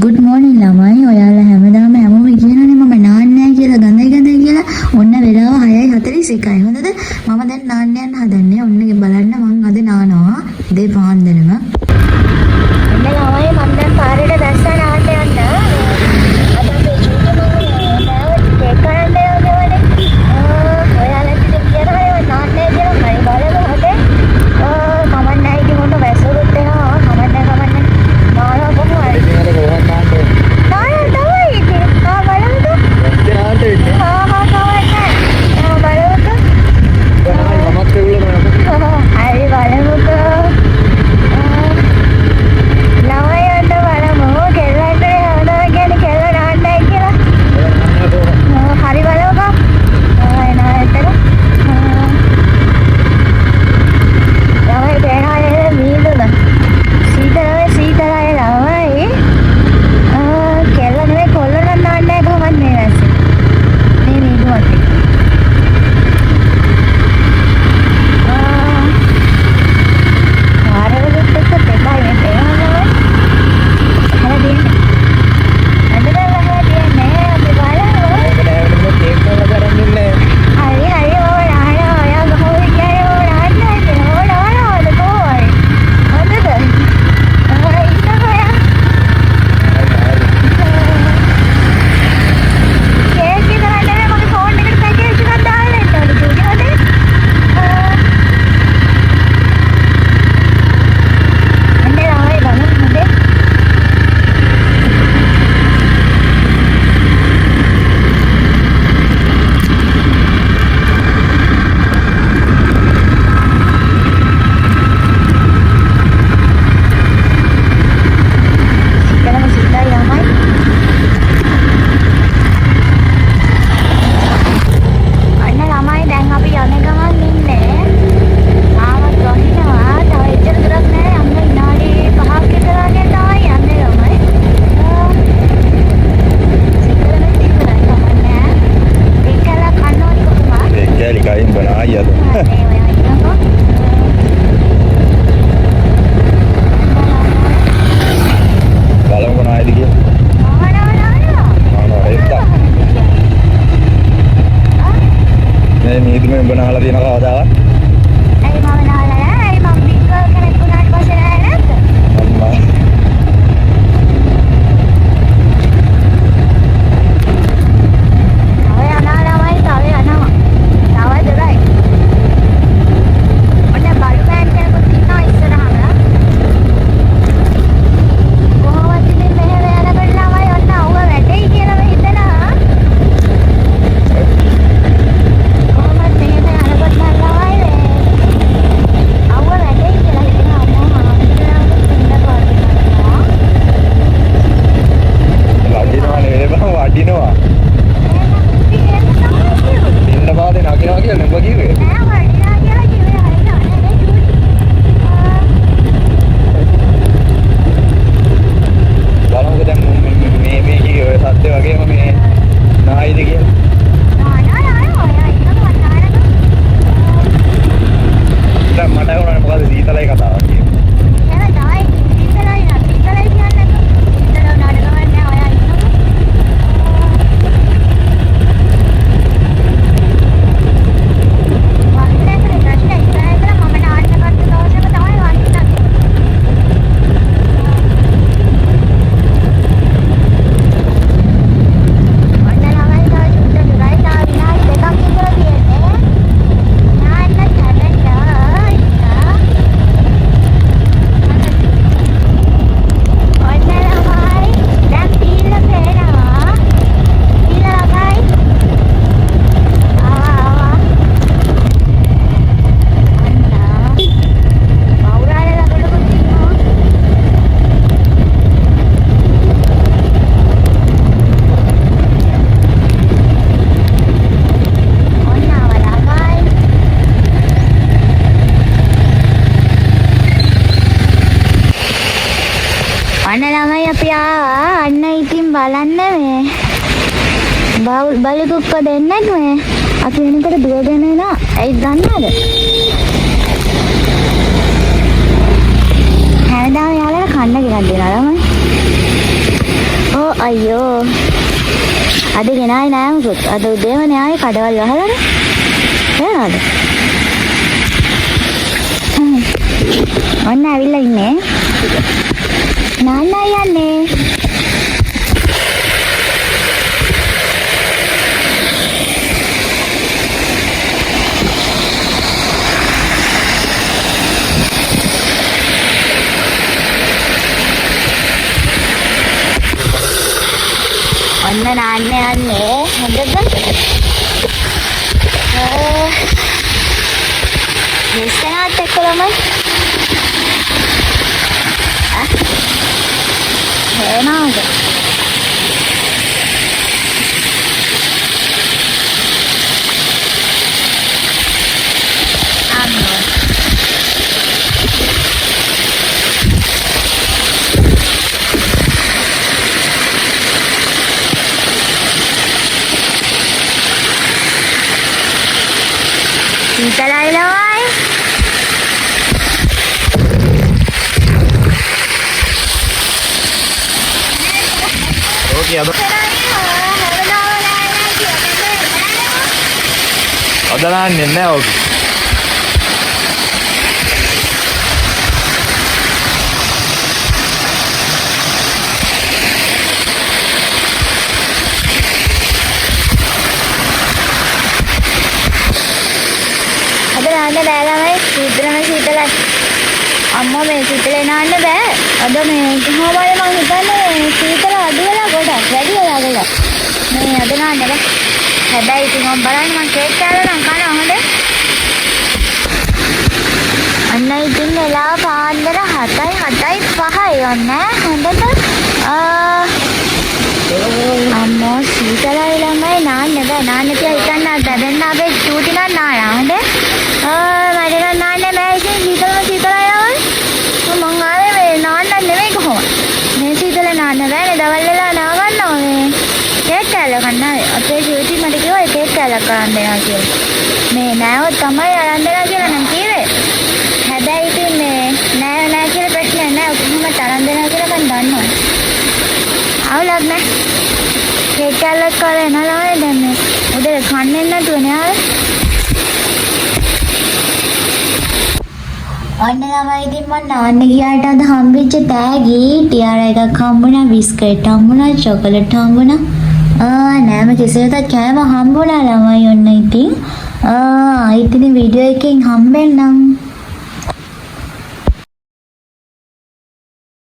good morning ළමයි. ඔයාලා හැමදාම හැමෝම කියනනේ මම නාන්නේ නැහැ කියලා ගඳයි කියලා. ඔන්න වෙලාව 6:41යි. හොඳද? මම දැන් නාන්න යන්න හදන්නේ. ඔන්න බලන්න මං අද නානවා. දෙය පාන්දරම. ඔන්න ළමයි මම දැන් පාරේට දැස්සා නාන්න යන්න. අද අපේ චූටි මම ඒක කරන්න යනවනේ. ඔයාලා ඉතින් කියනවා නාන්නේ කියලා මම බලමු හොඳේ. කමන්නේ ඉතින් ඔන්න වැසුරුත් එනවා. කමන්නේ නාලා කොහොමද? අන්න ඉතින් බලන්න මේ බලුකුක්ක දෙන්නෙක් මේ අපි වෙනකොට දුවගෙන එනවා. ඇයි දන්නවද? හැමදාම යාළුවා කන්න ගෙනත් දෙනවා ළමයි. අයියෝ. අද ගෙනාවේ නෑ මුකුත්. අද උදේම න්යාය කඩවල් වහලානේ. එයාද? ඔන්න ඇවිල්ලා ඉන්නේ. නාන්නයි යන්නේ. ඔන්න නාන්න යන්නේ. හොඳද? මෙස්සනත් එක්කලම එනවාද? අම්මෝ සීතලයි ලවයි. ඕකේ අද නාන්නේ නැහැ ඕකේ. නාන්න බෑ ළමයි. සීතලයි. අම්මා මේ සීතලේ නාන්න බෑ. අද මේ කොහොමද මං හිතන්නේ සීතල අඩු වෙලා ගොඩක් වැඩි වෙලා ගොඩක්. මේ අද නාන්න බෑ. හැබැයි ඉතින් මම බලන්න මං කේක් කෑල්ල නම් කනවා හොඳ. අන්න ඉතින් වෙලාව පාන්දර 7:05යි ඔන්න. හොඳට අම්මෝ සීතලයි ළමයි නාන්න බෑ. නාන්න කියලා හිතන්න දැන් අපේ චූටි නම් නානවා හොඳ. මට නම් නාන්න බෑ. ඉතින් සීතලයි ළමයි. මං ආවේ මේ නාන්න නෙමෙයි කොහොමද? මේ සීතල නාන්න බෑනේ. දවල් වෙලා නා ගන්නවා මේ කේක් කෑල්ල කන්න. අපේ චූටි මට කිව්වා කේක් කෑල්ල කරන් දෙනවා කියලා. මේ නෑව තමයි අරන් දෙනවා කියලා නම් කිව්වේ. හැබැයි ඉතින් මේ නෑ කියලා ප්‍රශ්නයක් නෑ. කොහොමද අරන් දෙනවා කියලා මම දන්නවා. අවුලක් නෑ. කේක් කෑල්ල කරලා එනවා ළමයි දැන් මේ උදේ කන්නේ නැතුවනේ ආවේ. ඔන්න ළමයි ඉතින් මම නාන්න ගියාට අද හම්බෙච්ච තෑගි ටියාර එකක් හම්බුණා, බිස්කට් හම්බුණා, චොකලට් හම්බුණා. නෑම කෙසේවත් කෑම හම්බුණා ළමයි ඔන්න ඉතින්. ඉතින් වීඩියෝ එකකින් හම්බෙන්නම්.